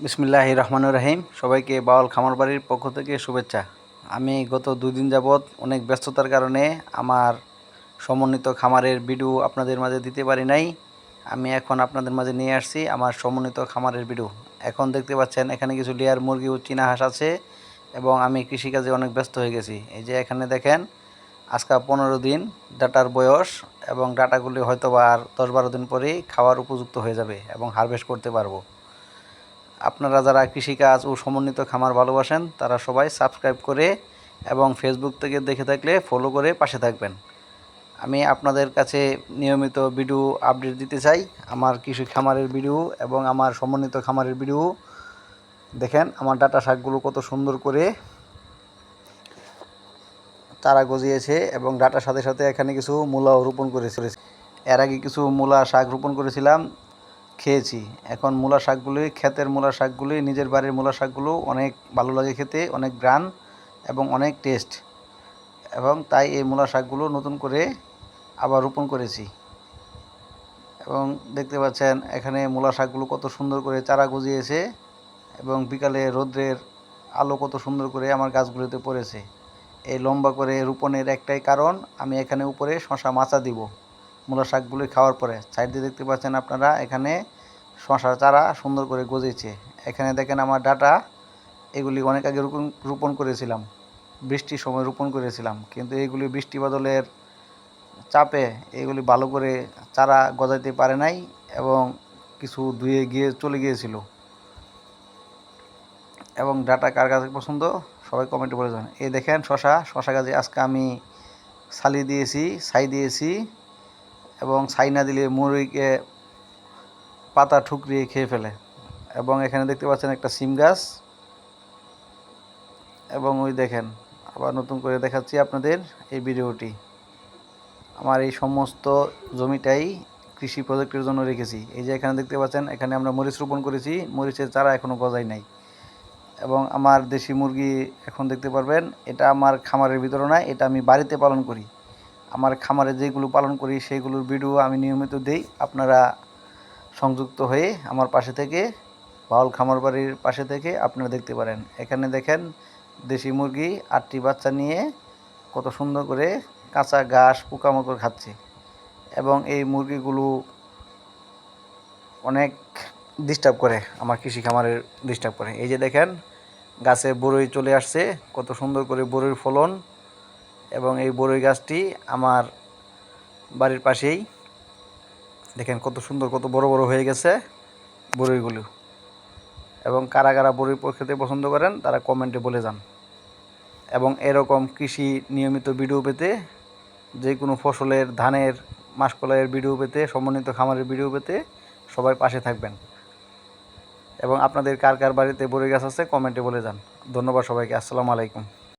বিসমিল্লাহির রহমানির রহিম। সবাইকে বাউল খামার বাড়ির পক্ষ থেকে শুভেচ্ছা। আমি গত 2 দিন যাবৎ অনেক ব্যস্ততার কারণে আমার সমন্বিত খামারের ভিডিও আপনাদের মাঝে দিতে পারি নাই। আমি এখন আপনাদের মাঝে নিয়ে আসছি আমার সমন্বিত খামারের ভিডিও। এখন দেখতে পাচ্ছেন এখানে কিছু লেয়ার মুরগি ও চীনা হাঁস আছে এবং আমি কৃষিকাজে অনেক ব্যস্ত হয়ে গেছি। এই যে এখানে দেখেন আজকে 15 দিন ডাটার বয়স এবং ডাটাগুলি হয়তো বা আর 10-12 দিন পরেই খাওয়ার উপযুক্ত হয়ে যাবে এবং হারভেস্ট করতে পারবো। আপনারা যারা কৃষিকাজ ও সমন্বিত খামার ভালোবাসেন তারা সবাই সাবস্ক্রাইব করে এবং ফেসবুক থেকে দেখে থাকলে ফলো করে পাশে থাকবেন। আমি আপনাদের কাছে নিয়মিত ভিডিও আপডেট দিতে চাই, আমার কৃষি খামারের ভিডিও এবং আমার সমন্বিত খামারের ভিডিও। দেখেন আমার ডাটা শাকগুলো কত সুন্দর করে চারা গজিয়েছে এবং ডাটার সাথে সাথে এখানে কিছু মূলাও রোপণ করেছে। এর আগে কিছু মূলা শাক রোপণ করেছিলাম, খেয়েছি। এখন মূলা শাকগুলি, ক্ষেতের মূলা শাকগুলি, নিজের বাড়ির মূলা শাকগুলো অনেক ভালো লাগে খেতে, অনেক গ্রান এবং অনেক টেস্ট, এবং তাই এই মূলা শাকগুলো নতুন করে আবার রোপণ করেছি। এবং দেখতে পাচ্ছেন এখানে মূলা শাকগুলো কত সুন্দর করে চারা গজিয়েছে এবং বিকালে রোদ্রের আলো কত সুন্দর করে আমার গাছগুলিতে পড়েছে। এই লম্বা করে রোপণের একটাই কারণ, আমি এখানে উপরে শশা মাচা দিব মূলা শাকগুলি খাওয়ার পরে। সাইড দিয়ে দেখতে পাচ্ছেন আপনারা এখানে শশার চারা সুন্দর করে গজিয়েছে। এখানে দেখেন আমার ডাটা, এগুলি অনেক আগে রোপণ করেছিলাম, বৃষ্টির সময় রোপণ করেছিলাম, কিন্তু এগুলি বৃষ্টি বাদলের চাপে এগুলি ভালো করে চারা গজাইতে পারে নাই এবং কিছু ধুয়ে গিয়ে চলে গিয়েছিল। এবং ডাটা কার কাছে পছন্দ সবাই কমেন্টে বলে যাবেন। এই দেখেন শশা গাছে আজকে আমি ছালি দিয়েছি, ছাই দিয়েছি, এবং ছাই না দিলে মুরগিকে পাতা ঠুকরিয়ে খেয়ে ফেলে। এবং এখানে দেখতে পাচ্ছেন একটা সিম গাছ, এবং ওই দেখেন আবার নতুন করে দেখাচ্ছি আপনাদের এই ভিডিওটি। আমার এই সমস্ত জমিটাই কৃষি প্রজেক্টের জন্য রেখেছি। এই যে এখানে দেখতে পাচ্ছেন এখানে আমরা মরিচ রোপণ করেছি, মরিচের চারা এখনও গজায় নাই। এবং আমার দেশি মুরগি এখন দেখতে পারবেন, এটা আমার খামারের ভিতরে না, এটা আমি বাড়িতে পালন করি। আমার খামারে যেগুলো পালন করি সেইগুলোর ভিডিও আমি নিয়মিত দেই। আপনারা সংযুক্ত হয়ে আমার পাশে থেকে, বাউল খামার বাড়ির পাশে থেকে আপনারা দেখতে পারেন। এখানে দেখেন দেশি মুরগি 8টি বাচ্চা নিয়ে কত সুন্দর করে কাঁচা ঘাস পোকামাকড় খাচ্ছে, এবং এই মুরগিগুলো অনেক ডিস্টার্ব করে, আমার কৃষি খামারের ডিস্টার্ব করে। এই যে দেখেন গাছে বরই চলে আসছে, কত সুন্দর করে বরইর ফলন, এবং এই বরই গাছটি আমার বাড়ির পাশেই। দেখেন কত সুন্দর, কত বড় বড় হয়ে গেছে বরইগুলো। এবং কারা কারা বরই খেতে পছন্দ করেন তারা কমেন্টে বলে যান। এবং এরকম কৃষি নিয়মিত ভিডিও পেতে, যে কোনো ফসলের, ধানের, মাসকলাইয়ের ভিডিও পেতে, সমন্বিত খামারের ভিডিও পেতে সবাই পাশে থাকবেন। এবং আপনাদের কার কার বাড়িতে বরই গাছ আছে কমেন্টে বলে যান। ধন্যবাদ সবাইকে। আসসালামু আলাইকুম।